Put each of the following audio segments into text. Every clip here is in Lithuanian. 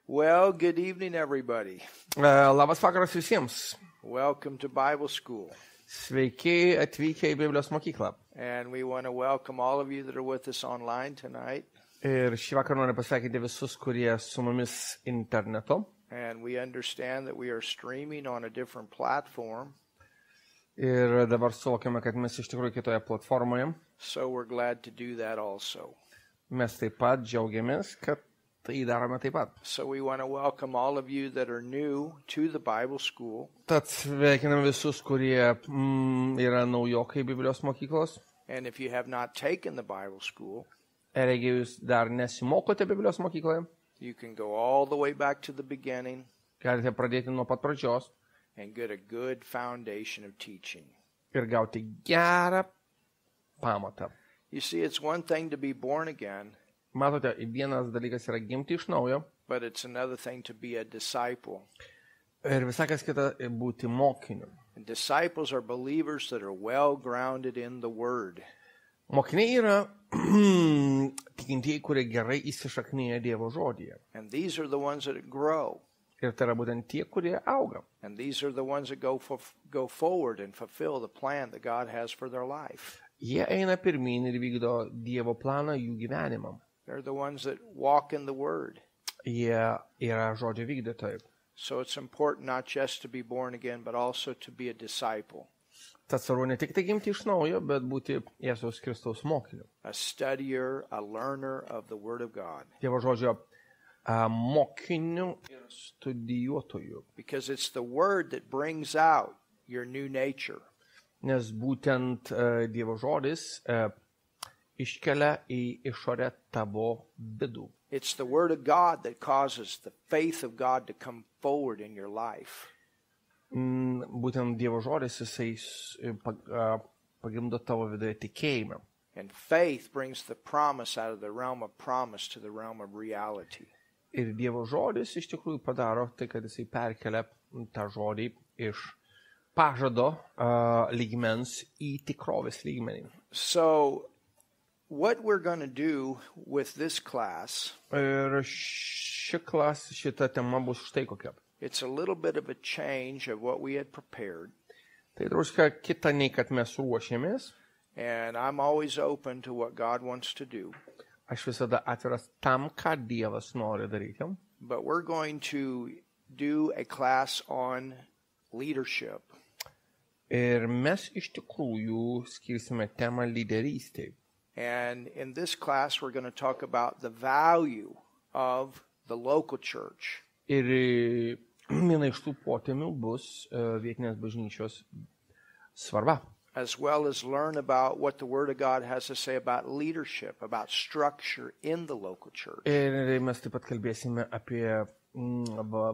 Well, good evening, everybody. Labas vakaras visiems. Welcome to Bible School. Sveiki atvykę į Biblijos mokyklą. And we want to welcome all of you that are with us online tonight. Ir šį vakarą noriu pasveikinti visus, kurie su mumis internetu. And we understand that we are streaming on a different platform. Ir dabar suvokiame, kad mes iš tikrųjų kitoje platformoje. So we're glad to do that also. Mes taip pat džiaugiamės, kad tai darome taip pat. So we want to welcome all of you that are new to the Bible School. Tad sveikiname visus, kurie yra naujokai Biblijos mokyklos. And if you have not taken the Bible School, Ir jeigu jūs dar nesimokote Biblijos mokykloje, you can go all the way back to the beginning galite pradėti nuo pat pradžios and get a good foundation of teaching. ir gauti gerą pamatą. You see, it's one thing to be born again, Matote, vienas dalykas yra gimti iš naujo but it's another thing to be a disciple. ir visai kas kita būti mokiniu. And disciples are believers that are well grounded in the Word. Mokiniai yra tikintieji, kurie gerai įsišaknyja Dievo žodyje. And these are the ones that grow. Ir tai yra būtent tie, kurie auga. And these are the ones that go forward and fulfill the plan that God has for their life. Jie eina pirmyn ir vykdo Dievo planą jų gyvenimam. They're the ones that walk in the Word. Jie yra žodžio vykdytojai. So it's important not just to be born again, but also to be a disciple. Tad svarbu ne tik tai gimti iš naujo, bet būti Jėzaus Kristaus mokiniu. A studier, a learner of the Word of God. Dievo žodžio mokiniu ir studijuotoju. Because it's the Word that brings out your new nature. Nes būtent Dievo žodis iškelia į išorę tavo vidų. It's the Word of God that causes the faith of God to come forward in your life. Būtent Dievo žodis, jisai pagimdo tavo viduje tikėjimą. And faith brings the promise out of the realm of promise to the realm of reality. Ir Dievo žodis iš tikrųjų padaro tai, kad jisai perkelia tą žodį iš pažado lygmens į tikrovės lygmenį. So, what we're going to do with this class, Ir šita tema bus štai kokia. it's a little bit of a change of what we had prepared. Tai druska kita nei kad mes ruošėmės. And I'm always open to what God wants to do. Aš visada atviras tam, ką Dievas nori daryti. But we're going to do a class on leadership. Ir mes iš tikrųjų skirsime temą lyderystei. And in this class, we're going to talk about the value of the local church. Ir viena iš tų potemių bus vietinės bažnyčios svarba. As well as learn about what the Word of God has to say about leadership, about structure in the local church. Ir mes taip pat kalbėsime apie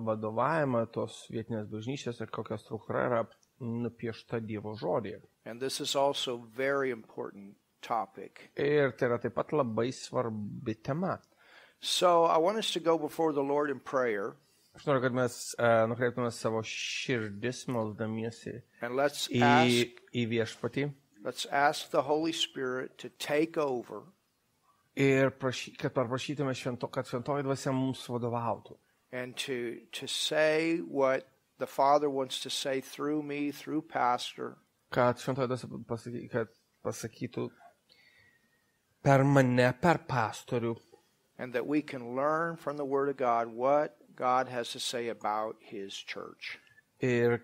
vadovavimą tos vietinės bažnyčios ir kokia struktūra yra nupiešta Dievo žodyje. And this is also very important topic. Ir tai yra taip pat labai svarbi tema. So I want us to go before the Lord in prayer. Aš noriu, kad mes nukreiptume savo širdis melsdamiesi And let's į viešpatį ask the Holy Spirit to take over ir kad paprašytume kad šventoji dvasia mums vadovautų. and to say what the Father wants to say through me, through Pastor. Kad šventoji dvasia pasakytų per mane, per pastorių. And that we can learn from the Word of God what God has to say about His church. Ir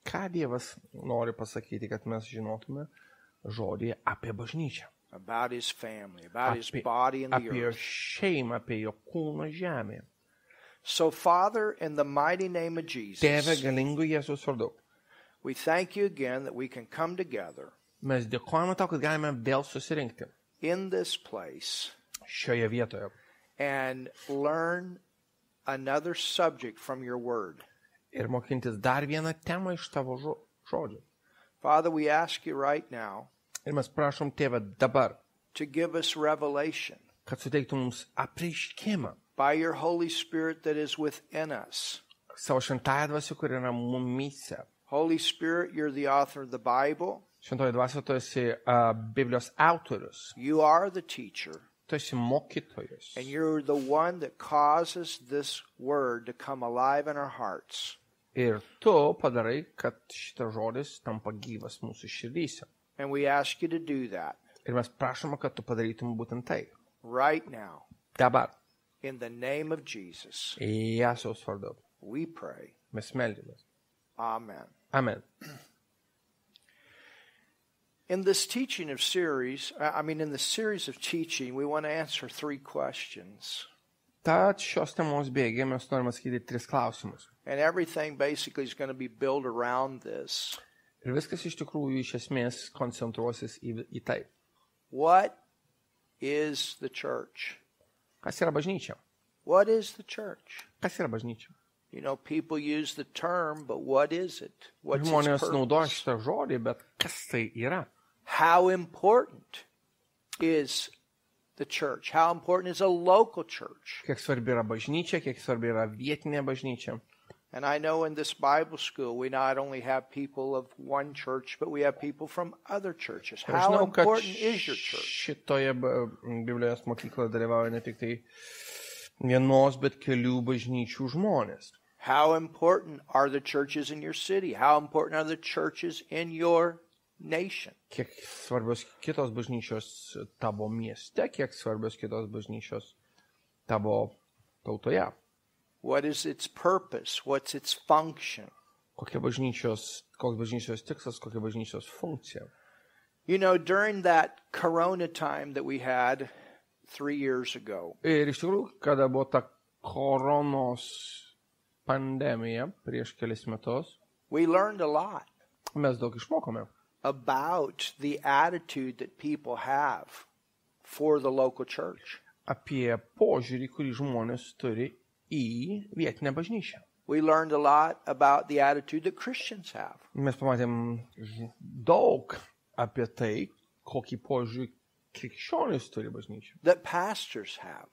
ką Dievas nori pasakyti, kad mes žinotume žodį apie bažnyčią. About His family, about His body in the Apie earth. šeimą, apie jo kūną žemėje. So, Father, in the mighty name of Tėve Jesus, galingų Jėzus vardu. we thank you again that we can come together Mes dėkojame tau, kad galime vėl susirinkti in this place šioje vietoje and learn another subject from your Word. ir mokintis dar vieną temą iš tavo žodžių. Father, we ask you right now Ir mes prašom Tėvę dabar, to give us revelation kad suteiktų mums apreiškimą by your Holy Spirit that is within us. savo šventąją dvasią, kur yra mumyse. Holy Spirit, you're the author of the Bible. Šventoji dvasia, tu esi Biblijos autorius. You are the teacher. Tu esi mokytojas. And you're the one that causes this word to come alive in our hearts. Ir tu padarai, kad šitas žodis tampa gyvas mūsų širdyse. And we ask you to do that Ir mes prašome, kad tu padarytum būtent tai. right now. Dabar, In the name of Jesus, Jėzaus vardu, we pray. mes meldžiamės. Amen. Amen. In this teaching of series, in the series of teaching, we want to answer 3 questions. Tad šios temos bėgė mes norime atsakyti 3 klausimus. And everything basically is going to be built around this. Ir viskas iš tikrųjų iš esmės koncentruosis į tai. What is the church? Kas yra bažnyčia? What is the church? Kas yra bažnyčia? You know, people use the term, but what is it? What's its Žmonės naudoja purpose? šitą žodį, bet kas tai yra? How important is the church? How important is a local church? Kiek svarbi yra bažnyčia, kiek svarbi yra vietinė bažnyčia. And I know in this Bible school, we not only have people of one church, but we have people from other churches. Aš How žinau, kad important is your church? šitoje Biblijos mokykloje dalyvauja ne tik tai vienos, bet kelių bažnyčių žmonės. How important are the churches in your city? How important are the churches in your nation? Kiek svarbios kitos bažnyčios tavo mieste, kiek svarbios kitos bažnyčios tavo tautoje. What is its purpose? What's its function? Koks bažnyčios tikslas, kokia bažnyčios funkcija. You know, during that corona time that we had 3 years ago, Ir iš tikrųjų, kada buvo ta koronos pandemija prieš kelis metus, we learned a lot mes daug išmokome about the attitude that people have for the local church. apie požiūrį, kurį žmonės turi į vietinę bažnyčią. We learned a lot about the attitude that Christians have. Mes pamatėm daug apie tai, kokį požiūrį krikščionys turi bažnyčią, That pastors have.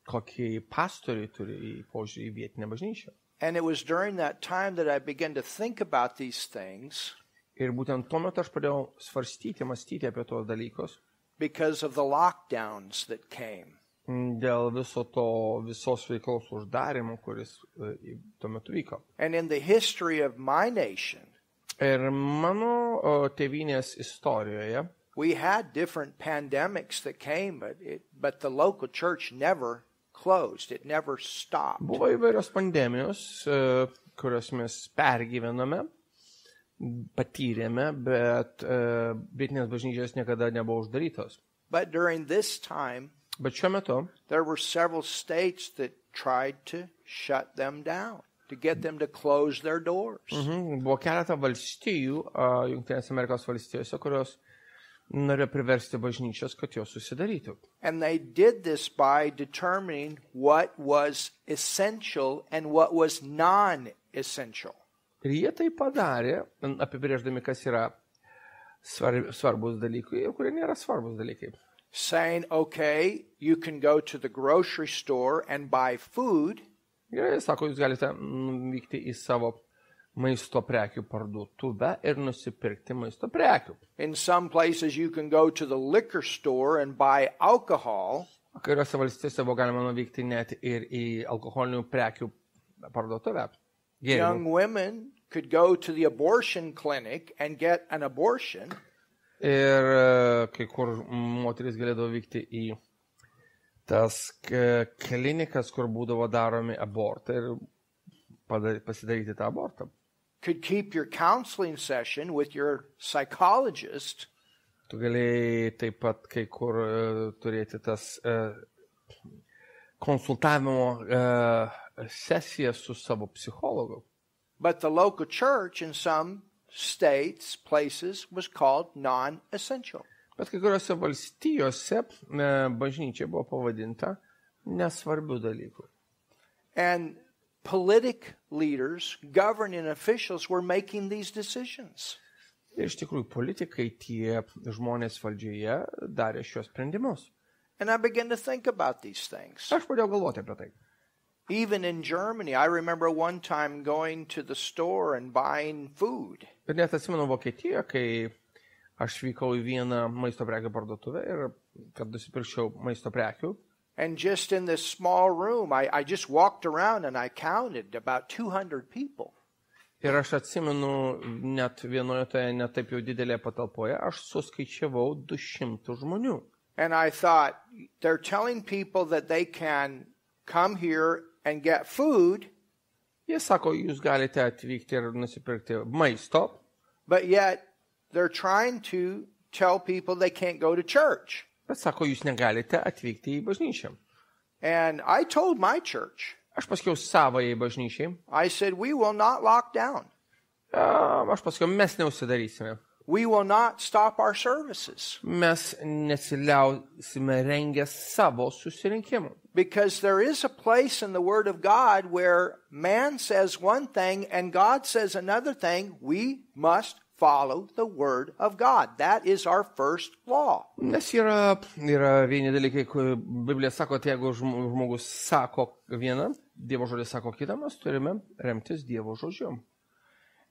kokį pastoriai turi į požiūrį į vietinę bažnyčią. And it was during that time that I began to think about these things Ir būtent tuo metu aš pradėjau svarstyti, mąstyti apie tos dalykus because of the lockdowns that came. dėl visos veiklos uždarimo, kuris tuo metu vyko. And in the history of my nation, Ir mano tėvynės istorijoje we had different pandemics that came, but the local church never closed. It never stopped. buvo įvairios pandemijos, kurias mes pergyvenome, patyrėme, bet vietinės bažnyčios niekada nebuvo uždarytos. But during this time, Bet šiuo metu there were several states that tried to shut them down, to get them to close their doors. buvo keletą valstijų, Jungtinės Amerikos valstijose, kurios norėjo priversti bažnyčias, kad jos susidarytų. And they did this by determining what was essential and what was non-essential. Ir jie tai padarė, apibrėždami, kas yra svarbus dalykai ir kurie nėra svarbus dalykai. Saying, okay, you can go to the grocery store and buy food, Gerai, sako, jūs galite vykti į savo maisto prekių parduotuvę ir nusipirkti maisto prekių. in some places you can go to the liquor store and buy alcohol, Kairiose valstijose buvo galima nuvykti net ir į alkoholinių prekių parduotuvę. young Gėrimų. women could go to the abortion clinic and get an abortion, Ir kai kur moteris galėdavo vykti į tas klinikas, kur būdavo daromi abortai ir pasidaryti tą abortą. could keep your counseling session with your psychologist, Tu galėjai taip pat kai kur turėti tas konsultavimo sesijas su savo psichologu. but the local church in some states, places, was called non-essential. Bet kai kuriuose valstijose bažnyčia buvo pavadinta nesvarbių dalykų. And politic leaders, governing officials were making these decisions. Ir iš tikrųjų politikai, tie žmonės valdžioje darė šios sprendimus. And I began to think about these things. Aš pradėjau galvoti apie tai. Even in Germany, I remember one time going to the store and buying food. Ir net atsimenu Vokietiją, kai aš vykau į vieną maisto prekių parduotuvę ir kad nusipirkčiau maisto prekių. And just in this small room, I just walked around and I counted about 200 people. Ir aš atsimenu, net vienoje toje netaip jau didelėje patalpoje, aš suskaičiavau 200 žmonių. And I thought, they're telling people that they can come here and get food. Jie sako, jūs galite atvykti ir nusipirkti maisto, But yet, they're trying to tell people they can't go to church. bet sako, jūs negalite atvykti į bažnyčią. And I told my church, Aš pasakiau savajai bažnyčiai, I said, we will not lock down. aš pasakiau, mes neužsidarysime. We will not stop our services. Mes nesiliausime rengę savo susirinkimų. Because there is a place in the Word of God where man says one thing and God says another thing. We must follow the Word of God. That is our first law. Nes yra vieni dalykai, kur Biblija sako, tai jeigu žmogus sako vieną, Dievo žodis sako kitą, mes turime remtis Dievo žodžiu.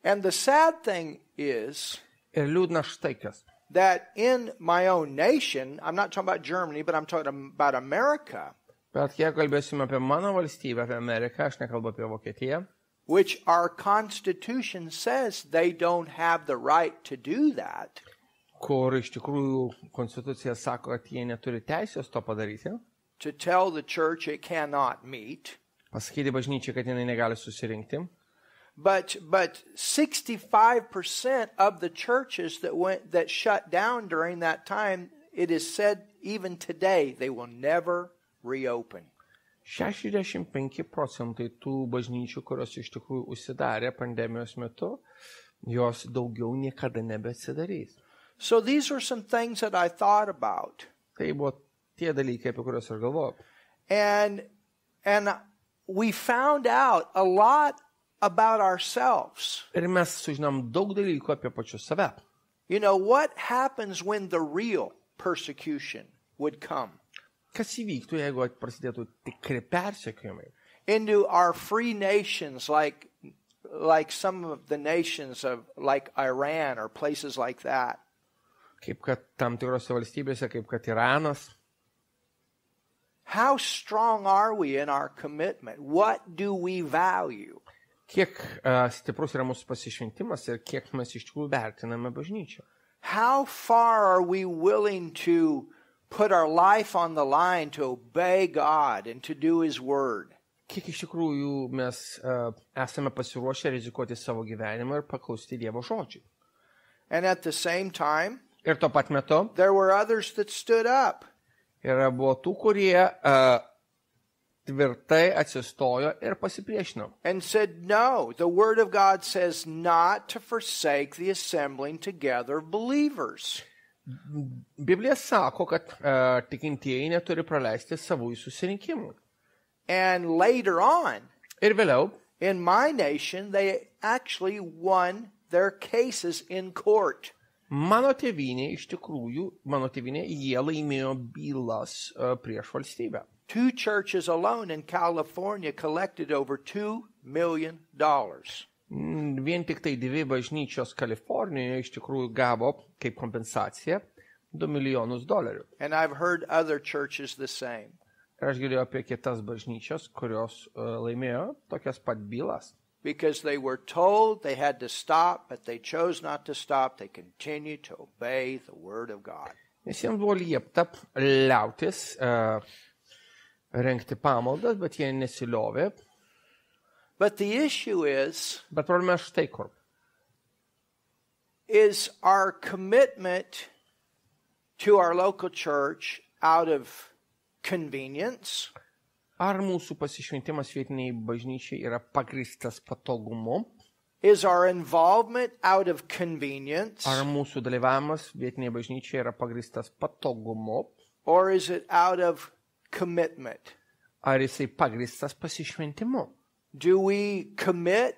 And the sad thing is Ir liūdna štai kas. that in my own nation, I'm not talking about Germany, but I'm talking about America, Bet jeigu kalbėsime apie mano valstybę, apie Ameriką, aš nekalbu apie Vokietiją, which our Constitution says they don't have the right to do that, kur iš tikrųjų konstitucija sako, kad jie neturi teisės to padaryti, to tell the church it cannot meet. pasakyti bažnyčiai, kad jinai negali susirinkti. But 65% of the churches that shut down during that time, it is said even today they will never reopen. 65% tų bažnyčių, kurios iš tikrųjų užsidarė pandemijos metu, jos daugiau niekada nebeatsidarys. So these are some things that I thought about. Tai buvo tie dalykai, apie kuriuos aš galvojau. And we found out a lot about ourselves. Ir mes sužinom daug dalykų apie pačius save. You know, what happens when the real persecution would come Kas įvyktų, jeigu prasidėtų tikri persekiojimai? into our free nations like some of the nations of like Iran or places like that. Kaip kad tam tikrose valstybėse, kaip kad Iranas. How strong are we in our commitment? What do we value? Kiek stiprus yra mūsų pasišventimas ir kiek mes iš tikrųjų vertiname bažnyčią. How far are we willing to put our life on the line to obey God and to do His Word? Kiek iš tikrųjų mes esame pasiruošę rizikuoti savo gyvenimą ir paklausti Dievo žodžiui. And at the same time, Ir tuo pat metu there were others that stood up. buvo tų, kurie tvirtai atsistojo ir pasipriešino. And said, no, the Word of God says not to forsake the assembling together of believers. Biblija sako, kad tikintieji neturi praleisti savųjų susirinkimų. And later on, Ir vėliau, in my nation, they actually won their cases in court. mano tėvynė, jie laimėjo bylas prieš valstybę. 2 churches alone in California collected over $2 million. Vien tik tai 2 bažnyčios Kalifornijoje iš tikrųjų gavo kaip kompensaciją $2 milijonus. And I've heard other churches the same. Ir aš girdėjau apie kitas bažnyčias, kurios laimėjo tokias pat bylas. Because they were told they had to stop, but they chose not to stop. They continued to obey the Word of God. Nes jiems buvo liepta liautis rengti pamaldas, bet jie nesiliovė. But the issue is problema štai kur. Is our commitment to our local church out of convenience? Ar mūsų pasišventimas vietiniai bažnyčiai yra pagristas patogumu? Is our involvement out of convenience? Ar mūsų dalyvavimas vietiniai bažnyčiai yra pagristas patogumu? Or is it out of commitment? Ar jisai pagristas pasišventimu? Do we commit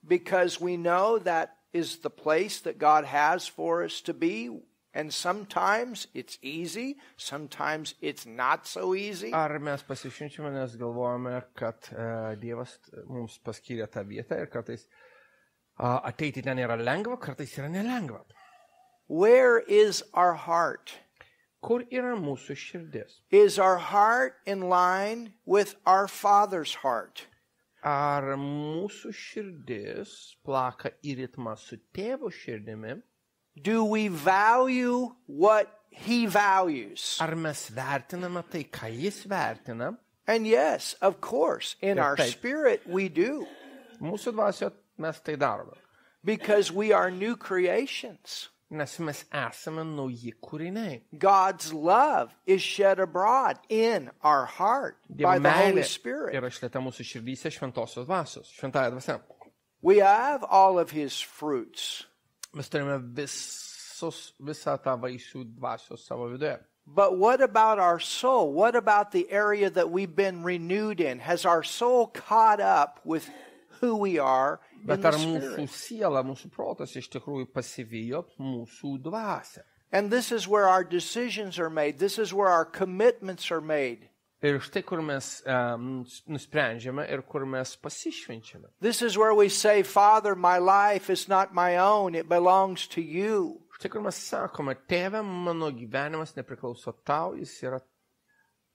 because we know that is the place that God has for us to be? And sometimes it's easy, sometimes it's not so easy. Ar mes pasišvenčiame, nes galvojame, kad Dievas mums paskyrė tą vietą ir kartais ateiti ten yra lengva, kartais yra nelengva. Where is our heart? Kur yra mūsų širdis? Is our heart in line with our Father's heart? Ar mūsų širdis plaka į ritmą su tėvo širdimi? Do we value what He values? Ar mes vertiname tai, ką jis vertina? And yes, of course, in our Taip. spirit we do. Mūsų dvasioje mes tai darome. Because we are new creations. Nes mes esame nauji kūriniai. God's love is shed abroad in our heart by Dievo the Holy meilė Spirit. yra išlieta mūsų širdyse šventosios dvasios, šventąja dvasia. We have all of His fruits. Mes turime visą tą vaisių dvasios savo viduje. But what about our soul? What about the area that we've been renewed in? Has our soul caught up with who we are in Bet the ar mūsų Spirit? siela, mūsų protas iš tikrųjų pasivijo mūsų dvasią? And this is where our decisions are made. This is where our commitments are made. Ir štai kur mes nusprendžiame ir kur mes pasišvenčiame. This is where we say, Father, my life is not my own. It belongs to you. Štai kur mes sakome, tėve, mano gyvenimas nepriklauso tau, jis yra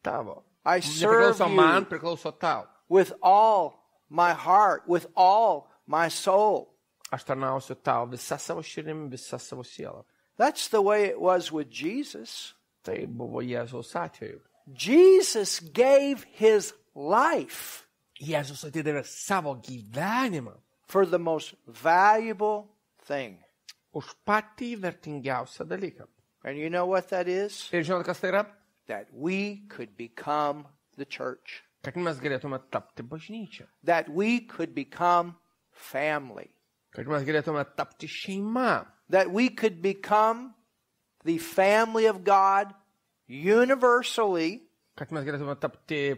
tavo. I serve Nepriklauso man, you priklauso tau. with all my heart, with all my soul. Aš tarnausiu tau visą savo širdimi, visą savo sielą. That's the way it was with Jesus. Tai buvo Jėzaus atveju. Jesus gave His life Jėzus atidavė savo gyvenimą for the most valuable thing. už patį vertingiausią dalyką. And you know what that is? Ir žinot, kas tai yra? That we could become the church. Kad mes galėtume tapti bažnyčia. That we could become family. Kad mes galėtume tapti šeima. That we could become the family of God universally. Kad mes galėtume tapti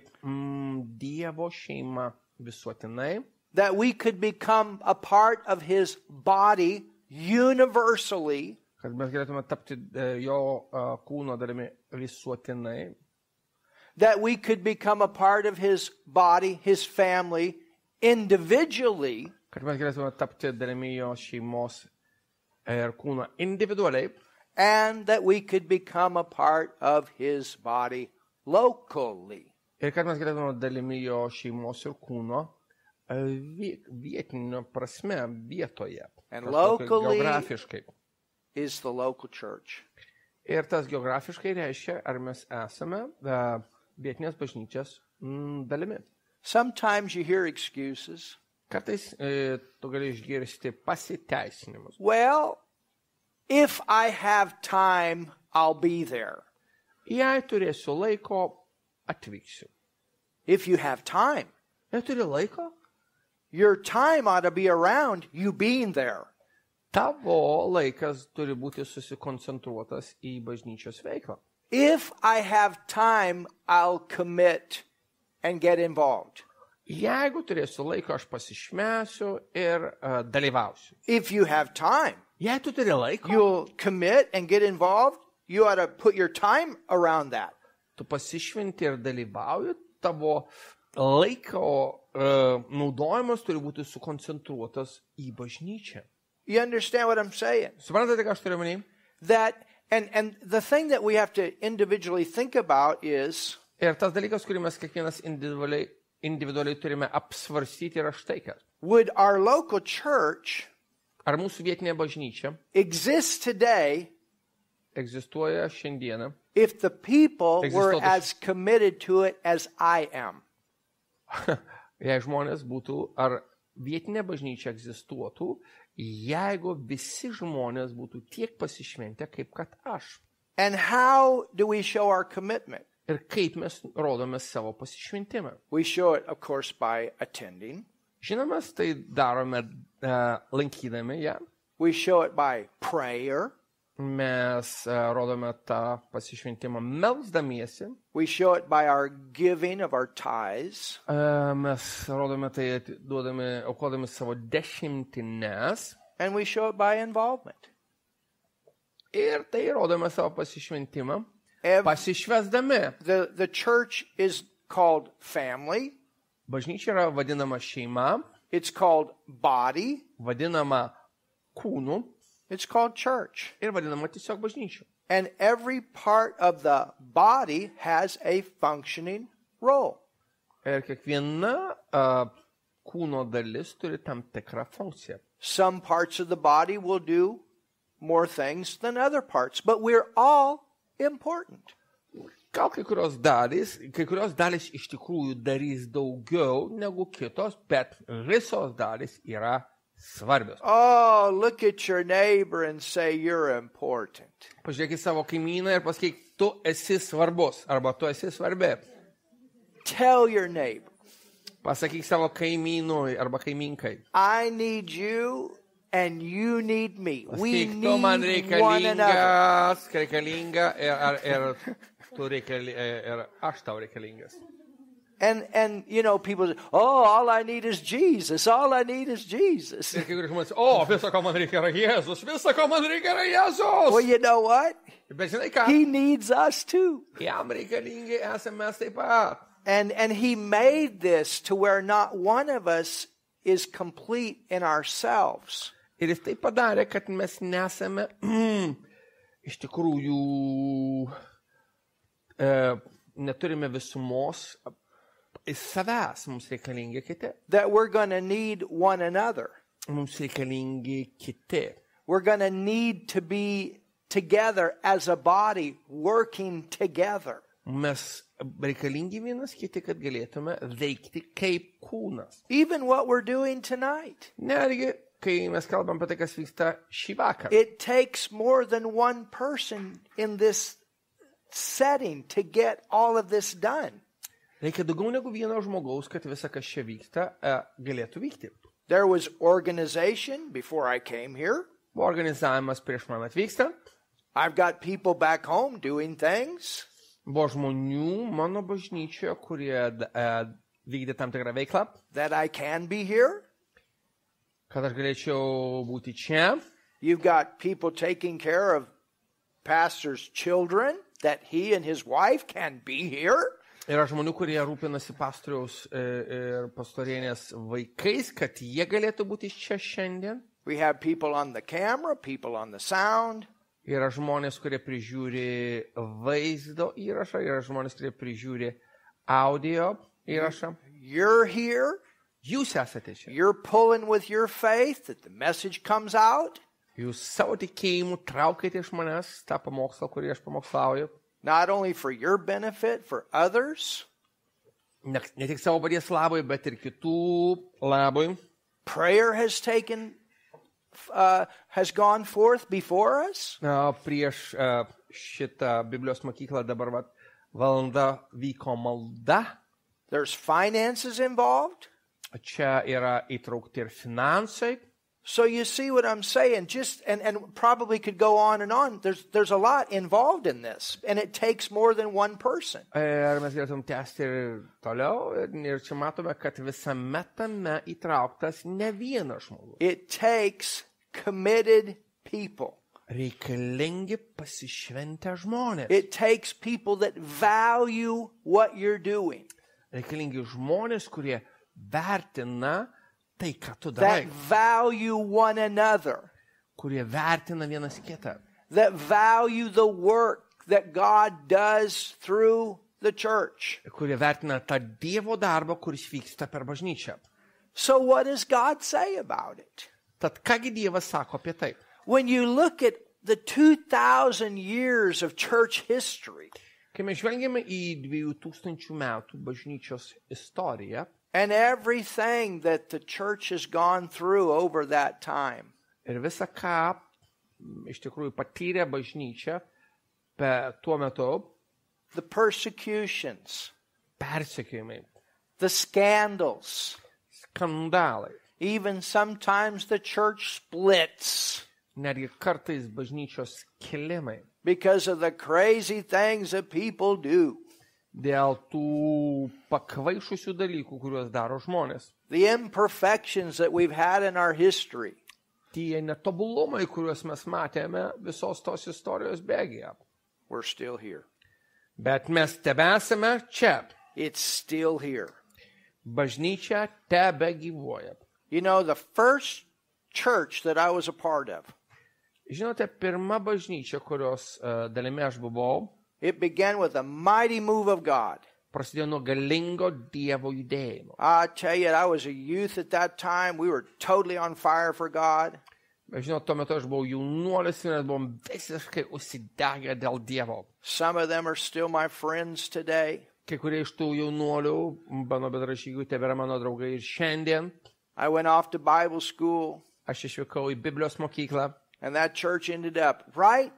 Dievo šeima visuotinai. That we could become a part of His body universally. Kad mes galėtume tapti jo kūno dalimi visuotinai. That we could become a part of His body, His family, individually. Kad mes galėtume tapti dalimi jo šeimos ir kūno individualiai. And that we could become a part of His body locally. Ir kad mes galėtume dalimi jo šeimos ir kūno vietinio prasme, vietoje. And Kažkokio locally geografiškai. is the local church. Ir tas geografiškai reiškia, ar mes esame vietinės bažnyčios dalimi. Sometimes you hear excuses. Kartais tu gali išgirsti pasiteisinimus. Well, if I have time, I'll be there. Jei turėsiu laiko, atvyksiu. If you have time, Jei turi laiko, your time ought to be around you being there. tavo laikas turi būti susikoncentruotas į bažnyčios veiklą. If I have time, I'll commit and get involved. Jeigu turėsiu laiko, aš pasišmesiu ir dalyvausiu. If you have time, Jei tu turi laiko, you'll commit and get involved. You ought to put your time around that. tu pasišventi ir dalyvauji, tavo laiko naudojimas turi būti sukoncentruotas į bažnyčią. You understand what I'm saying? Suprantate, ką aš turiu omeny? That and the thing that we have to individually think about is Ir tas dalykas, kurį mes kiekvienas individualiai turime apsvarstyti, yra štai kas. would our local church Ar mūsų vietinė bažnyčia exist today egzistuoja šiandieną, if the people were Existuotų- as committed to it as I am? jei žmonės būtų, ar vietinė bažnyčia egzistuotų, jeigu visi žmonės būtų tiek pasišventę, kaip kad aš. And how do we show our commitment? Ir kaip mes rodome savo pasišventimą. We show it, of course, by attending. Žinoma, mes tai darome lankydami ją. We show it by prayer. Mes rodome tą pasišventimą melsdamiesi. We show it by our giving of our tithes. Mes rodome tai aukodami savo dešimtines. And we show it by involvement. Ir tai rodome savo pasišventimą. Ev- Pasišvesdami. The church is called family. Bažnyčia yra vadinama šeima, It's called body. vadinama kūnu It's called church. ir vadinama tiesiog bažnyčia. And every part of the body has a functioning role. Ir kiekviena kūno dalis turi tam tikrą funkciją. Some parts of the body will do more things than other parts, but we're all important. Gal kai kurios dalis iš tikrųjų darys daugiau negu kitos, bet visos dalis yra svarbios. Oh, look at your neighbor and say you're important. Pažiūrėk į savo kaimyną ir pasakyk, tu esi svarbus arba tu esi svarbi. Tell your neighbor, Pasakyk savo kaimynui arba kaiminkai. I need you and you need me. We Pasakyk, tu man need one another. reikalinga ir tu ir aš tau reikalingas. And you know, people say, oh, all I need is Jesus. All I need is Jesus. Ir kai kurie žmonės, visa, ko man reikia, yra Jėzus. Visa, ko man reikia, yra Jėzus. Well, you know what? Bet žinai ką? He needs us too. Jam reikalingi esame mes taip pat. And he made this to where not one of us is complete in ourselves. Ir jis taip padarė, kad mes nesame iš tikrųjų neturime visumos savęs, mums reikalingi kiti. That we're going to need one another. Mums reikalingi kiti. We're going to need to be together as a body, working together. Mes reikalingi vienas kiti, kad galėtume veikti kaip kūnas. Even what we're doing tonight. Netgi, kai mes kalbam apie tai, kas vyksta šį vakarą. It takes more than one person in this setting to get all of this done. Reikia daugiau negu vieno žmogaus, kad visa, kas čia vyksta, galėtų vykti. There was organization before I came here. Buvo organizavimas prieš man atvykstant. I've got people back home doing things. Buvo žmonių mano bažnyčioje, kurie vykdė tam tikrą veiklą. That I can be here. Kad aš galėčiau būti čia. You've got people taking care of pastor's children, that he and his wife can be here. Yra žmonių, kurie rūpinasi pastoriaus ir pastorienės vaikais, kad jie galėtų būti čia šiandien. We have people on the camera, people on the sound. Yra žmonės, kurie prižiūri vaizdo įrašą, yra žmonės, kurie prižiūri audio įrašą. You're here. Jūs esate čia. You're pulling with your faith that the message comes out. Jūs savo tikėjimu traukite iš manęs tą pamokslą, kurį aš pamokslauju. Not only for your benefit, for others. Ne tik savo paties labui, bet ir kitų labui. Prayer has gone forth before us. Prieš šitą Biblijos mokyklą dabar valanda vyko malda. There's finances involved. Čia yra įtraukti ir finansai. So you see what I'm saying, and probably could go on and on. There's a lot involved in this, and it takes more than one person. Ir mes galėtum tęsti ir toliau, ir čia matome, kad visame tame įtrauktas ne vienas žmogus. It takes committed people. Reikalingi pasišventę žmonės. It takes people that value what you're doing. Reikalingi žmonės, kurie vertina tai, ką tu darai. That value one another. Kurie vertina vienas kitą. That value the work that God does through the church. Kurie vertina tą Dievo darbą, kuris vyksta per bažnyčią. So what does God say about it? Tad kągi Dievas sako apie tai? When you look at the 2,000 years of church history. Kai mes žvelgiame į 2000 metų bažnyčios istoriją. And everything that the church has gone through over that time. Ir visa, ką iš tikrųjų patyrė bažnyčia tuo metu. The persecutions. Persekiojimai. The scandals. Skandalai. Even sometimes the church splits. Netgi kartais bažnyčios skilimai. Because of the crazy things that people do. Dėl tų pakvaišusių dalykų, kuriuos daro žmonės. The imperfections that we've had in our history. Tie netobulumai, kuriuos mes matėme visos tos istorijos bėgyje. We're still here. Bet mes tebesame čia. It's still here. Bažnyčia tebe gyvuoja. You know, the first church that I was a part of. Žinote, pirma bažnyčia, kurios dalimi aš buvau, it began with a mighty move of God. prasidėjo nuo galingo Dievo judėjimo. I tell you, I was a youth at that time. We were totally on fire for God. Žinot, tuo metu aš buvau jaunuolis ir mes buvom visiškai užsidegę dėl Dievo. Some of them are still my friends today. Kai kurie iš tų jaunuolių, mano bendražygių, tebėra mano draugai ir šiandien. I went off to Bible school, Aš išvykau į Biblijos mokyklą. and that church ended up right.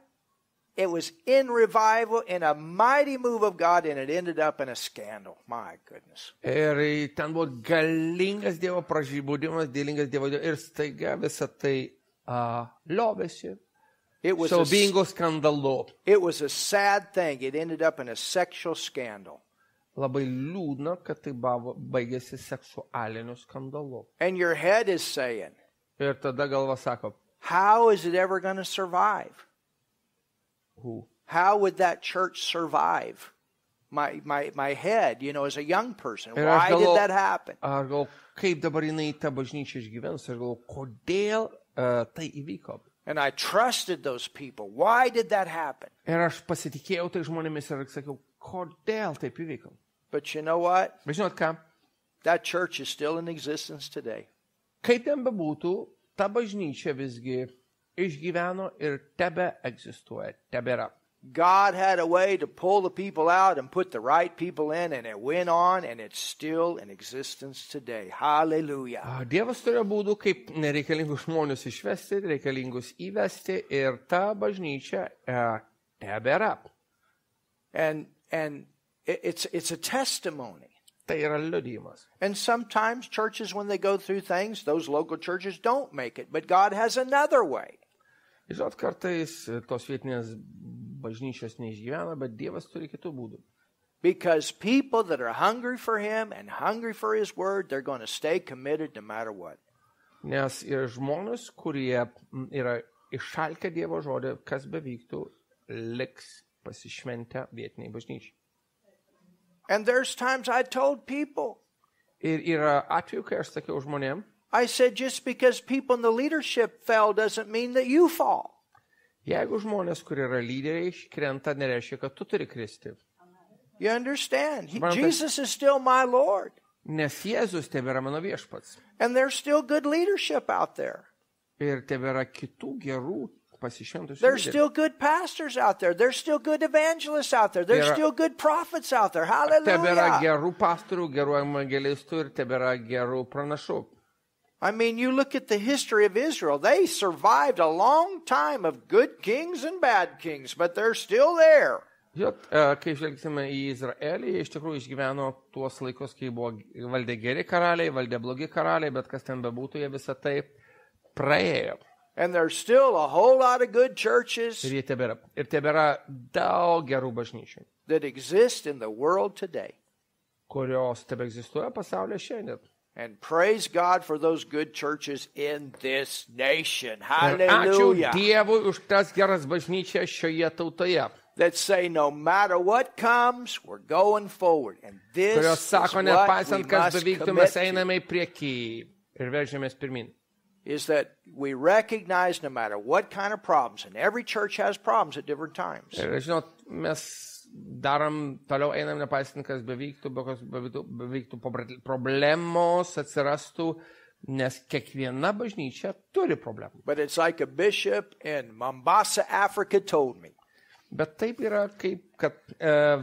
It was in revival, in a mighty move of God, and it ended up in a scandal. My goodness. Ir ten buvo galingas Dievo pražybudimas, galingas Dievo ir staiga visą tai liovėsi. It was Siaubingu skandalu. It was a sad thing. It ended up in a sexual scandal. Labai liūdna, kad tai baigėsi seksualiniu skandalu. And your head is saying, Ir tada galva sako, how is it ever going to survive? who? How would that church survive? My head, as a young person. Ir Why aš did galvoju, that happen? Aš galvoju, kaip dabar jinai tą bažnyčią išgyvens, aš galvoju, kodėl tai įvyko. And I trusted those people. Why did that happen? Ir aš pasitikėjau tai žmonėmis ir sakiau, kodėl taip įvyko. But you know what? Bet žinot ką, That church is still in existence today. kaip ten bebūtų, ta bažnyčia visgi išgyveno ir tebe egzistuoja, tebėra. God had a way to pull the people out and put the right people in, and it went on, and it's still in existence today. Hallelujah. Dievas turėjo būdų, kaip nereikalingus žmonės išvesti, reikalingus įvesti ir ta bažnyčia tebėra. And it's a testimony. Tai yra liudijimas. And sometimes churches, when they go through things, those local churches don't make it, but God has another way. Žinot, kartais tos vietinės bažnyčios neišgyvena, bet Dievas turi kitų būdų. Because people that are hungry for Him and hungry for His Word, they're going to stay committed no matter what. Nes yra žmonės, kurie yra išalkę Dievo žodį, kas bevyktų, liks pasišventę vietiniai bažnyčiai. And there's times I told people, Ir yra atveju, kai aš sakiau žmonėm, I said, just because people in the leadership fell doesn't mean that you fall. jeigu žmonės, kurie yra lyderiai, krenta, nereiškia, kad tu turi kristi. You understand? Suprantate? Jesus is still my Lord. Nes Jėzus tebėra mano viešpats. And there's still good leadership out there. Ir tebėra kitų gerų pasišventusių There's lyderių. still good pastors out there. There's still good evangelists out there. There's There are- still good prophets out there. Tebėra Hallelujah. gerų pastorių, gerų evangelistų ir tebėra gerų pranašų. I mean, you look at the history of Israel. They survived a long time of good kings and bad kings, but they're still there. Žinot, kai žvelgsime į Izraelį, jie iš tikrųjų išgyveno tuos laikus, kai buvo valdė geri karaliai, valdė blogi karaliai, bet kas ten bebūtų, jie visą tai praėjo. And there's still a whole lot of good churches Ir jie tebėra. Ir tebėra daug gerų bažnyčių, that exist in the world today. kurios tebe egzistuoja pasaulyje šiandien. And praise God for those good churches in this nation. Ir ačiū Hallelujah. Dievui už tas geras bažnyčias šioje tautoje, That say no matter what comes, we're going forward. And this kurios is sako, what we nepaisant kas must bevyktų, commit mes to. einame į priekį ir veržiamės pirmin. Is that we recognize no matter what kind of problems, and every church has problems at different times. Ir žinot, mes darom, toliau einam, nepaisant kas bevyktų, bevyktų problemos atsirastų, nes kiekviena bažnyčia turi problemų. But it's like a bishop in Mombasa, Africa told me. Bet taip yra, kaip kad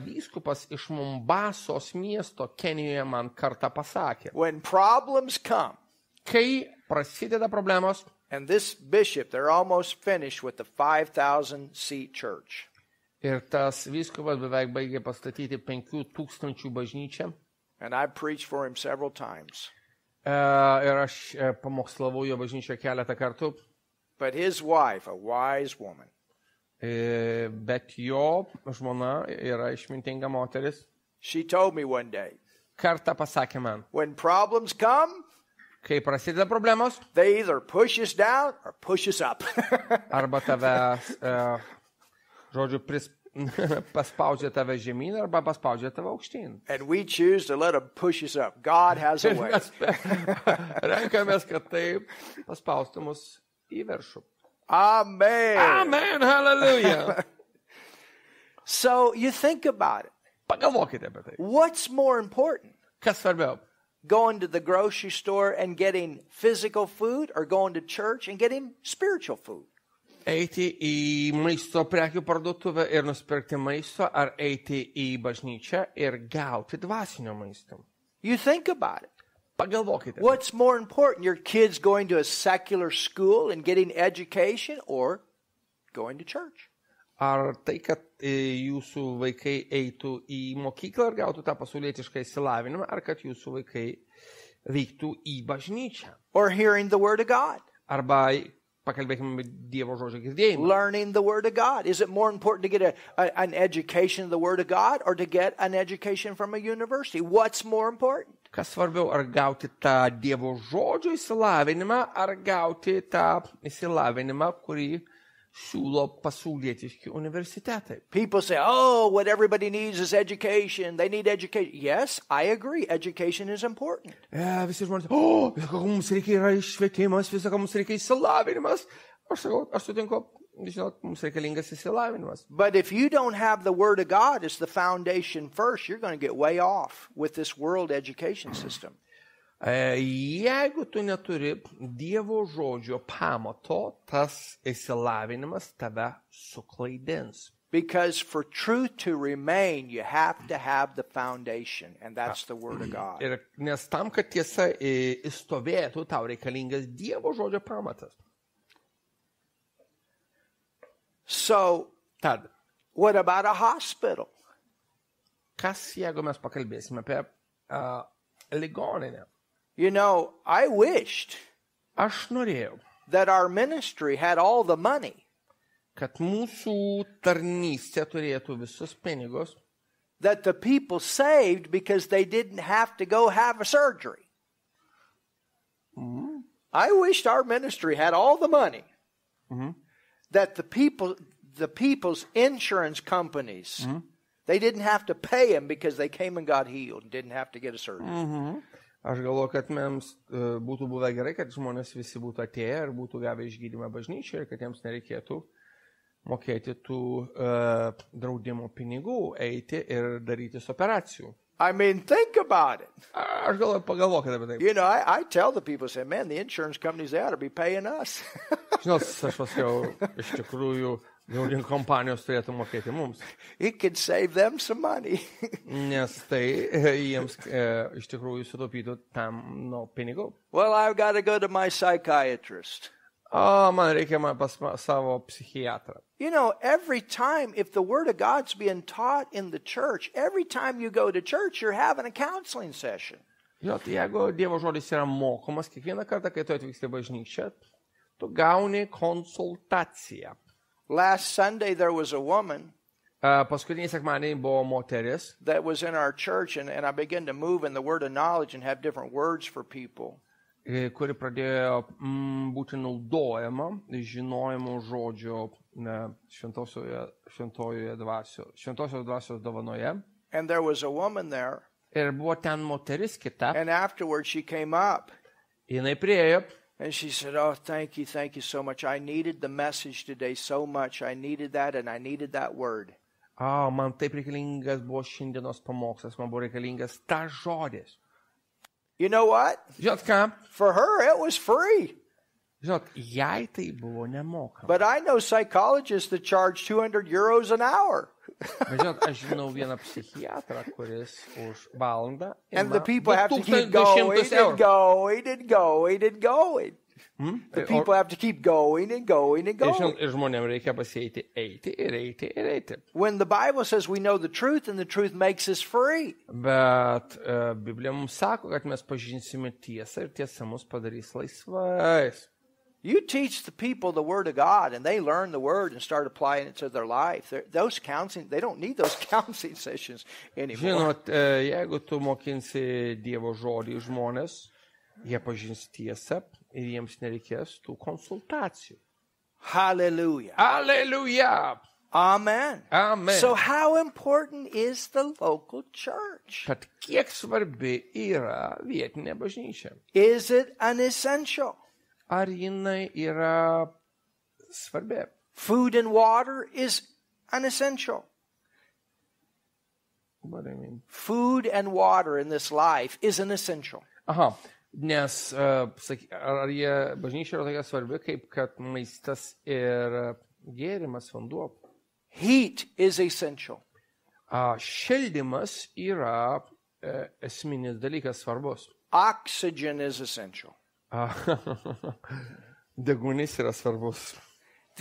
vyskupas iš Mombasos miesto Kenijoje man kartą pasakė. When problems come, Kai prasideda problemos, and this bishop, they're almost finished with the 5,000 seat church. ir tas vyskupas beveik baigė pastatyti 5,000 bažnyčią, And I preached for him several times. ir aš pamokslavau jo bažnyčią keletą kartų, But his wife, a wise woman, bet jo žmona yra išmintinga moteris, she told me one day, kartą pasakė man, when problems come, kai prasideda problemos, they either push us down or push us up. arba tave, žodžiu, paspaudžia tave žemyn, arba paspaudžia tave aukštyn. And we choose to let them push us up. God has a Ir way. mes renkamės, kad taip paspaustų mus į viršų. Amen. Amen, hallelujah. So you think about it. Pagalvokite apie tai. What's more important? Kas svarbiau? Going to the grocery store and getting physical food or going to church and getting spiritual food? Eiti į maisto prekių parduotuvę ir nusipirkti maisto, ar eiti į bažnyčią ir gauti dvasinio maisto? You think about it. Pagalvokite. What's more important? Your kids going to a secular school and getting education or going to church? Ar tai, kad jūsų vaikai eitų į mokyklą ir gautų tą pasaulietišką išsilavinimą, ar kad jūsų vaikai vyktų į bažnyčią? Or hearing the Word of God? Arba pakalbėkime apie Dievo žodžio girdėjimą. Learning the Word of God. Is it more important to get an education of the Word of God or to get an education from a university? What's more important? Kas svarbiau, ar gauti tą Dievo žodžio išsilavinimą, ar gauti tą išsilavinimą, kurį siūlo pasaulietiški universitetai? People say, oh, what everybody needs is education. They need education. Yes, I agree. Education is important. Visi žmonės, visą, ko mums reikia, yra iššvietimas, visą, ko mums reikia, išsilavinimas. Aš sakau, aš sutinku, žinot, mums reikalingas išsilavinimas. But if you don't have the Word of God as the foundation first, you're going to get way off with this world education system. Jeigu tu neturi Dievo žodžio pamato, tas išsilavinimas tave suklaidins. Because for truth to remain, you have to have the foundation, and that's the Word of God. Ir nes tam, kad tiesa įstovėtų, tau reikalingas Dievo žodžio pamatas. So, Tad, what about a hospital? kas jeigu mes pakalbėsime apie ligoninę? You know, I wished Aš norėjau, that our ministry had all the money, kad mūsų tarnystė turėtų visus pinigus, that the people saved because they didn't have to go have a surgery. I wished our ministry had all the money, that the people's insurance companies, they didn't have to pay them because they came and got healed and didn't have to get a surgery. Aš galvoju, kad mums būtų buvę gerai, kad žmonės visi būtų atėję ir būtų gavę išgydymą bažnyčiai ir kad jiems nereikėtų mokėti tų draudimo pinigų, eiti ir darytis operacijų. I mean, think about it. Aš galvoju, pagalvokite apie tai. You know, I tell the people, say, man, the insurance companies, they ought to be paying us. Žinot, aš pasakiau, iš tikrųjų, draudimo kompanijos turėtų mokėti mums. It could save them some money. Nes tai jiems iš tikrųjų sutaupytų tam pinigų. Well, I've got to go to my psychiatrist. Man reikia pas savo psichiatrą. You know, every time, if the Word of God's being taught in the church, every time you go to church, you're having a counseling session. Žinot, jeigu Dievo žodis yra mokomas, kiekvieną kartą, kai tu atvyksti į bažnyčią, tu gauni konsultaciją. Last Sunday, there was a woman Paskutinį sekmadienį buvo moteris, that was in our church, and I began to move in the word of knowledge and have different words for people. kuri pradėjo būti naudojama žinojimo žodžio šventosios dvasios dovanoje. And there was a woman there, Ir buvo ten moteris kita. and afterwards she came up, Jinai priėjo and she said, oh, thank you so much. I needed the message today so much. I needed that, and I needed that word. Man taip reikalingas buvo šiandienos pamokslas, man buvo reikalingas tas žodis. You know what? Žinot ką? For her, it was free. Žinot, jai tai buvo nemokama. But I know psychologists that charge 200 euros an hour. Bet žinot, aš žinau vieną psichiatrą, kuris už valandą And the people have to keep going and going and going and going. The people have to keep going and going and going. Ir žmonėms reikia pasieiti, eiti ir eiti ir eiti. When the Bible says we know the truth and the truth makes us free. Bet Biblija mums sako, kad mes pažinsime tiesą ir tiesa mus padarys laisvais. You teach the people the Word of God and they learn the Word and start applying it to their life. Those counseling, they don't need those counseling sessions anymore. Žinot, jeigu tu mokinsi Dievo žodį žmonės, jie pažins tiesą ir jiems nereikės tų konsultacijų. Hallelujah. Hallelujah. Amen. Amen. So how important is the local church? Kad kiek svarbi yra vietinė bažnyčia? Is it an essential? Ar jinai yra svarbi. Food and water is unessential. What do you mean? Food and water in this life is an essential. Aha, nes ar bažnyčia yra tokia svarbi, kaip kad maistas ir gėrimas, vanduo. Heat is essential. Šildymas yra esminis dalykas svarbus. Oxygen is essential. Degunis yra svarbus.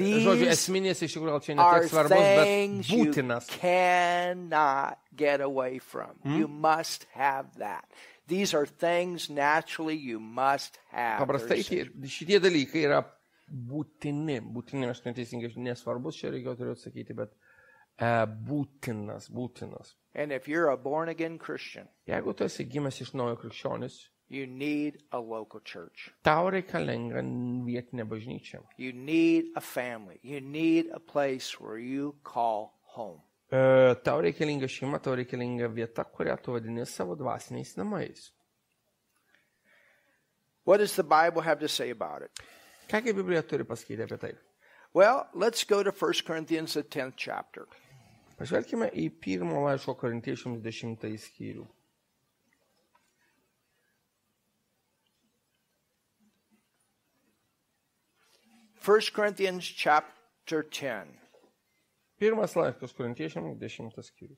Žodžiu, These esminis iš tikrųjų gal čia ne are tiek svarbus, bet things you būtinas. cannot get away from. You must have that. These are things naturally you must have. Paprastai šitie dalykai yra būtini, aš neteisingai nesvarbus, čia reikėjo turėti sakyti, bet būtinas. And if you're a born-again Christian, Jeigu tu esi gimęs iš naujo krikščionis, you need a local church. tau reikalinga vietinė bažnyčia. You need a family. You need a place where you call home. Tau reikalinga šeima, tau reikalinga vieta, kurią tu vadini savo dvasiniais namais. What does the Bible have to say about it? Kągi Biblija turi pasakyti apie tai? Well, let's go to 1 Corinthians, the 10th chapter. Pažvelkime į 1 laiško Korintiečiams 10 skyrių. First Corinthians chapter 10. 1 laiškas Korintiečiams 10 skyrių.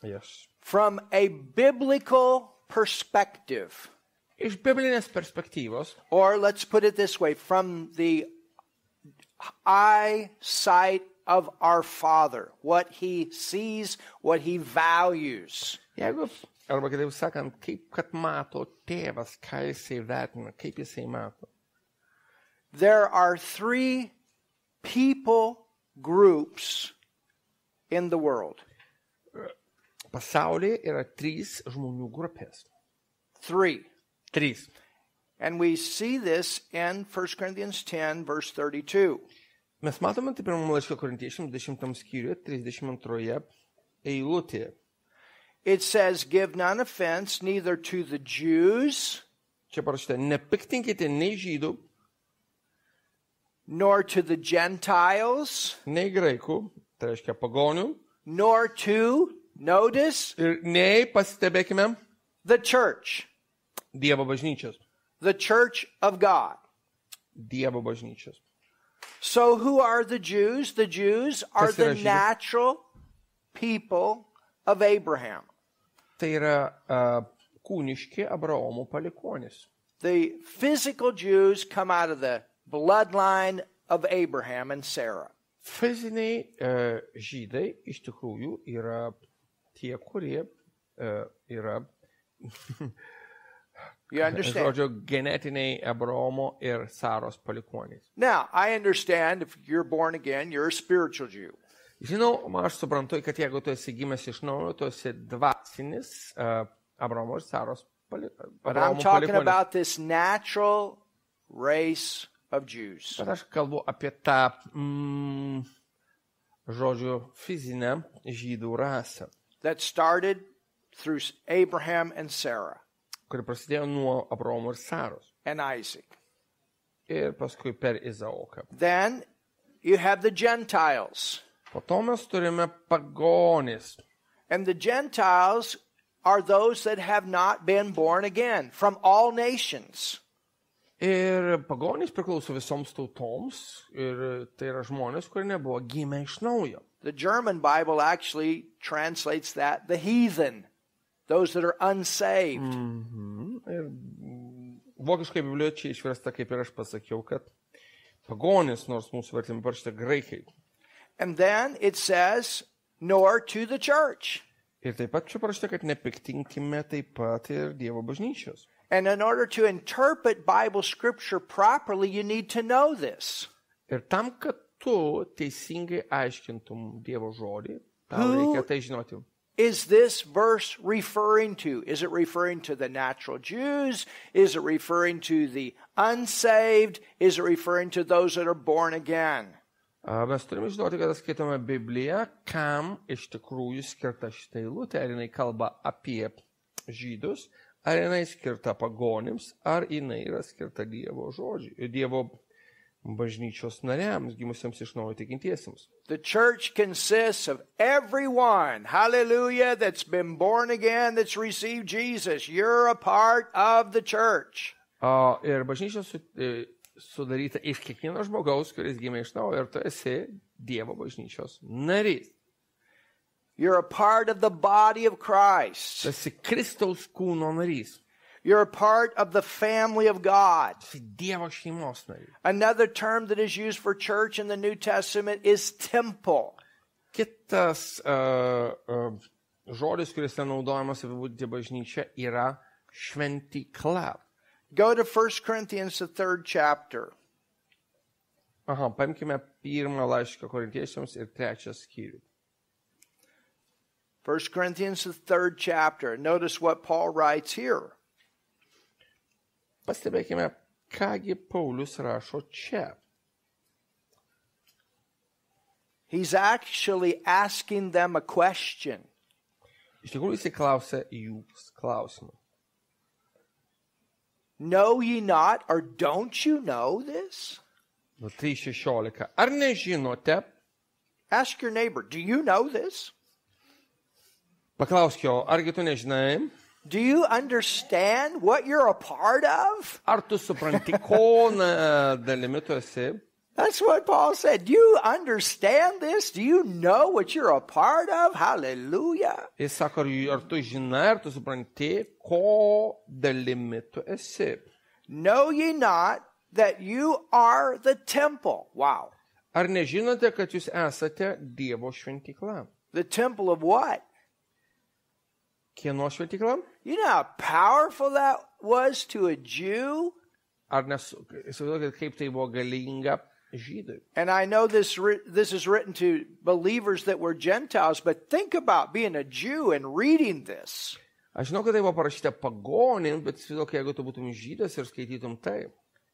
Yes. From a biblical perspective, Iš biblinės perspektyvos, or let's put it this way, from the eyesight of our Father, what He sees, what He values. jeigu, arba kitaip sakant, kaip kad mato tėvas, ką jisai vertina, kaip jisai mato. There are three people groups in the world. Pasaulyje yra 3 žmonių grupės. 3. 3. And we see this in 1 Corinthians 10, verse 32. Mes matome tai 1 laiško Korintiečiams 10 skyriuje, 32 eilutėje. It says, give none offense neither to the Jews, Čia parašyta, nepiktinkite nei žydų, nor to the Gentiles, nei graikų, tai reiškia pagonių, nor to, notice, ir nei, pasistebėkime, the church, Dievo bažnyčios. the church of God. Dievo bažnyčios. So who are the Jews? The Jews are Kas yra the žydai? natural people of Abraham. Tai yra kūniški Abraomo palikuonis. The physical Jews come out of the bloodline of Abraham and Sarah. Fiziniai žydai iš tikrųjų yra tie, kurie yra, You understand? žodžio, genetiniai Abraomo ir Saros palikuonys. Now, I understand if you're born again, you're a spiritual Jew. Žinau, aš suprantu, kad jeigu tu esi gimęs iš naujo, tu esi dvasinis Abraomo ir Saros But I'm talking about this natural race of Jews. Bet aš kalbu apie tą, žodžiu, fizinę žydų rasę, That started through Abraham and Sarah kuri prasidėjo nuo Abraomo ir Saros and Isaac. ir paskui per Izaoką. Then you have the Gentiles. Po to mes turime pagonis. And the Gentiles are those that have not been born again from all nations. Ir pagonys priklauso visoms tautoms ir tai yra žmonės, kurie nebuvo gimę iš naujo. The German Bible actually translates that the heathen, those that are unsaved. Ir vokiškai Biblijoje čia išversta, kaip ir aš pasakiau, kad pagonis, nors mūsų vertime parašyta graikai. And then it says, nor to the church. Ir taip pat čia parašyta, kad nepiktinkime taip pat ir Dievo bažnyčios. And in order to interpret Bible scripture properly, you need to know this. Ir tam, kad tu teisingai aiškintum Dievo žodį, tau Who reikia tai žinoti. is this verse referring to? Is it referring to the natural Jews? Is it referring to the unsaved? Is it referring to those that are born again? Mes turime žinoti, kad skaitome Bibliją, kam iš tikrųjų skirta šitą eilutę. Ar jinai kalba apie žydus, ar jinai skirta pagonims, ar jinai yra skirta Dievo žodžiui, Dievo bažnyčios nariams, gimusiems iš naujo tikintiesiems. The church consists of everyone, hallelujah, that's been born again, that's received Jesus. You're a part of the church. Ir bažnyčia sudaryta iš kiekvieno žmogaus, kuris gimė iš naujo, ir tu esi Dievo bažnyčios narys. You're a part of the body of Christ. Tu esi Kristaus kūno narys. You're a part of the family of God. Tu esi Dievo šeimos narys. Another term that is used for church in the New Testament is temple. Kitas žodis, kuris naudojamas apibūdinti bažnyčią, yra šventykla. Go to 1 Corinthians, the 3rd chapter. Paimkime 1 laišką Korintiečiams ir 3 skyrių. 1 Corinthians, the 3rd chapter. Notice what Paul writes here. Pastebėkime, kągi Paulius rašo čia. He's actually asking them a question. Iš tikrųjų, jis klausia jų klausimą. Know ye not, or don't you know this? 3:16. Ar nežinote? Ask your neighbor, do you know this? Paklausk jo, argi tu nežinai? Do you understand what you're a part of? Ar tu supranti, ko dalimi tu esi? That's what Paul said. Do you understand this? Do you know what you're a part of? Hallelujah. Jis sako, ar tu žinai, ar tu supranti, ko dalimi tu esi? Know ye not that you are the temple? Wow. Ar nežinote, kad jūs esate Dievo šventykla? The temple of what? Kieno šventykla? You know how powerful that was to a Jew? Ar įsivaizduokit, kaip tai buvo galinga žydui? And I know this is written to believers that were Gentiles, but think about being a Jew and reading this. Aš žinau, kad tai buvo parašyta pagonims, bet įsivaizduok, jeigu tu būtum žydas ir skaitytum tai.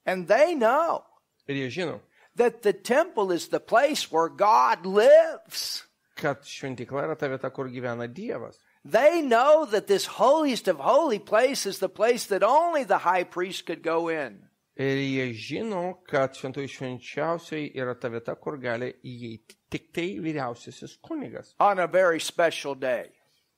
And they know Ir jie žino, that the temple is the place where God lives. kad šventykla yra ta vieta, kur gyvena Dievas. They know that this holiest of holy place is the place that only the high priest could go in. Ir jie žino, kad šventųjų švenčiausiai yra ta vieta, kur gali įeiti tik tai vyriausiasis kunigas. On a very special day.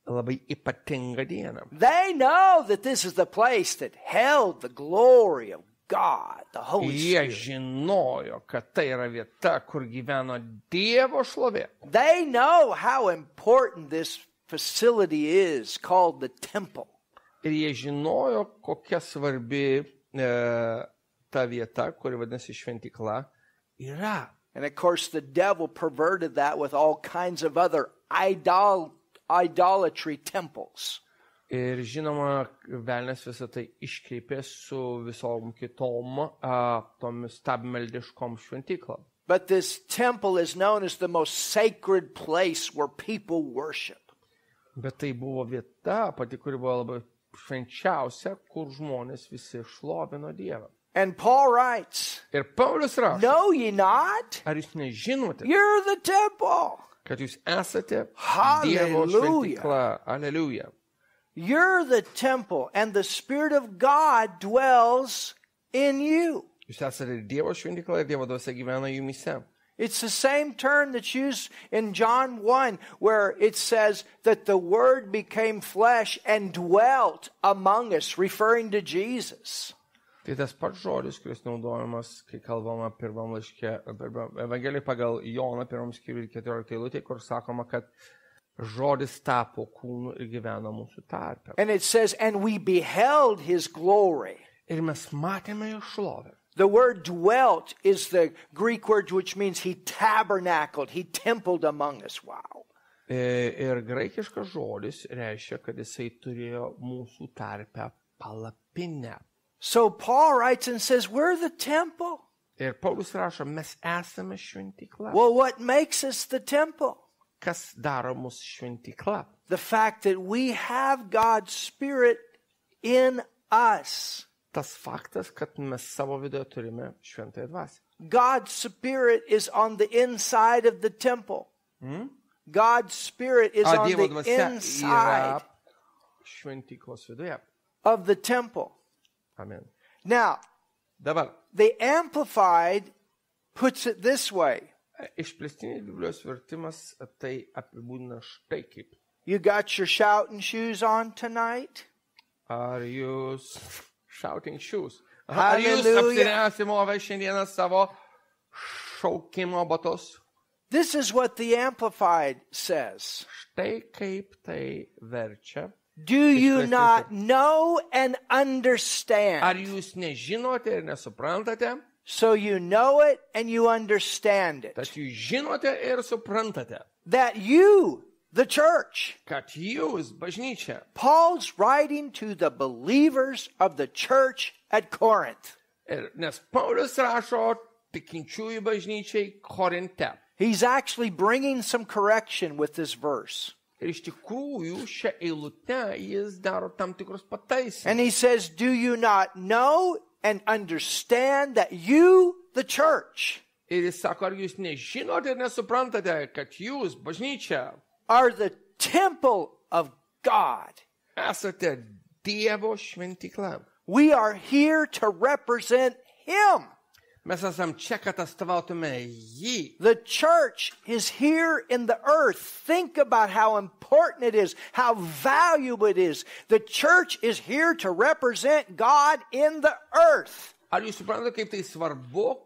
Labai ypatinga diena. They know that this is the place that held the glory of God, the Holy Jie Spirit. žinojo, kad tai yra vieta, kur gyveno Dievo šlovė. They know how important this facility is called the temple. Ir jie žinojo, kokia svarbi ta vieta, kuri vadinasi šventykla, yra. And of course the devil perverted that with all kinds of other idolatry temples. Ir žinoma, velnias visą tai iškreipė su visom kitom tomis stabmeldiškom šventyklom. But this temple is known as the most sacred place where people worship. Bet tai buvo vieta, pati, kuri buvo labai švenčiausia, kur žmonės visi šlovino Dievą. And Paul writes, Ir Paulius rašo, know ye not? ar jūs nežinote, You're the temple. kad jūs esate Hallelujah. Dievo šventykla? Aleliuja. You're the temple, and the Spirit of God dwells in you. Jūs esate Dievo šventykla ir Dievo dvasia gyvena jumise. It's the same term that's used in John 1, where it says that the Word became flesh and dwelt among us, referring to Jesus. Tai tas pats žodis, kuris naudojamas, kai kalbama pirmam laiške, Evangelijai pagal Joną, pirmam skyriui 14 eilutė, kur sakoma, kad žodis tapo kūnu ir gyveno mūsų tarpe. And it says, and we beheld His glory. Ir mes matėme jo šlovę. The word dwelt is the Greek word which means He tabernacled, He templed among us. Wow. Ir graikiškas žodis reiškia, kad jisai turėjo mūsų tarpe palapinę. So Paul writes and says, we're the temple. Ir Paulius rašo, mes esame šventykla. Well, what makes us the temple? Kas daro mus šventykla? The fact that we have God's Spirit in us. Tas faktas, kad mes savo viduje turime šventąją dvasią. God's Spirit is on the inside of the temple. God's Spirit is on Dievo the dvasia inside yra šventyklos viduje. of the temple. Amen. Now, Dabar, the Amplified puts it this way. Išplėstinis Biblijos vertimas tai apibūdina štai kaip. You got your shouting shoes on tonight? Ar jūs shouting shoes? Ar jūs Hallelujah. apsimovę šiandieną savo šaukimo batus? This is what the Amplified says. Štai kaip tai verčia. Do you not know and Ar understand? jūs nežinote ir nesuprantate? So you know it and you understand it. Tad jūs žinote ir suprantate, That you, the church, kad jūs, bažnyčia, Paul's writing to the believers of the church at Corinth. nes Paulius rašo tikinčiųjų bažnyčiai Korinte. He's actually bringing some correction with this verse. Ir iš tikrųjų šią eilutę jis daro tam tikrus pataisimus. And he says, do you not know and understand that you, the church, Ir jis sako, ar jūs nežinote ir nesuprantate, kad jūs, bažnyčia, are the temple of God? esate Dievo šventykla. We are here to represent Him. Mes esam čia, kad atstovautume jį. The church is here in the earth. Think about how important it is, how valuable it is. The church is here to represent God in the earth. Ar jūs suprantate, kaip tai svarbu,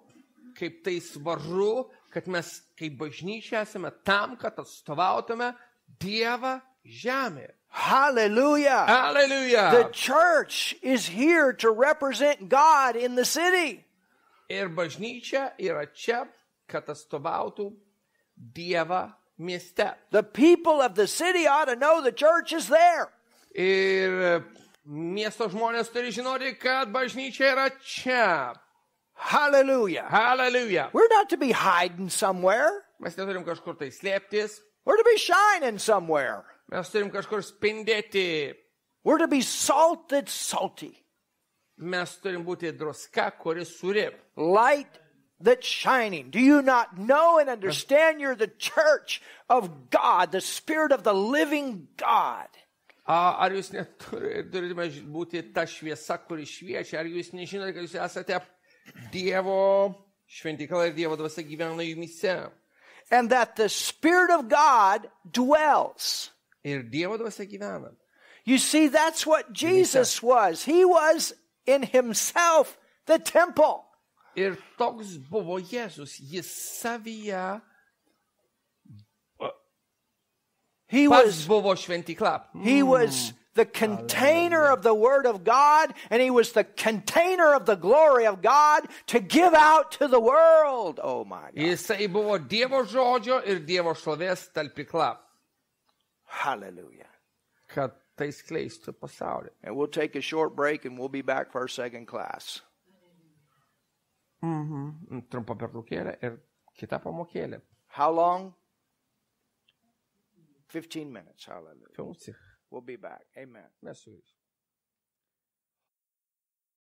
kaip tai svaru, kad mes kaip bažnyčia esame tam, kad atstovautume Dievą žemėje. Hallelujah. The Hallelujah! church is here to represent God in the city. Ir bažnyčia yra čia, kad atstovautų Dievą mieste. The people of the city ought to know the church is there. Ir miesto žmonės turi žinoti, kad bažnyčia yra čia. Hallelujah. Hallelujah! We're not to be hiding somewhere. Mes neturim kažkur tai slėptis, We're to be shining somewhere. mes turim kažkur spindėti. We're to be salted, salty. Mes turim būti druska, kuri suri. Light that's shining. Do you not know and understand you're the church of God, the Spirit of the living God? Ar jūs turite būti ta šviesa, kuri šviečia? Ar jūs nežinote, kad jūs esate Dievo šventykla ir Dievo dvasia gyvena jumyse? And that the Spirit of God dwells. Ir Dievo dvasia gyvena. You see, that's what Jesus was. He was in himself the temple. Ir toks buvo Jėzus, jis savyje He pats was buvo šventykla. He was the container of the Word of God, and he was the container of the glory of God to give out to the world. Oh my God. Jisai buvo Dievo žodžio ir Dievo šlovės talpykla, Hallelujah. kad tai skleistų pasaulį. And we'll take a short break and we'll be back for our second class. Trumpa pertraukėlė ir kita pamokėlė. How long? 15 minutes. Hallelujah. 50. We'll be back. Amen. Mes sugrįžtame.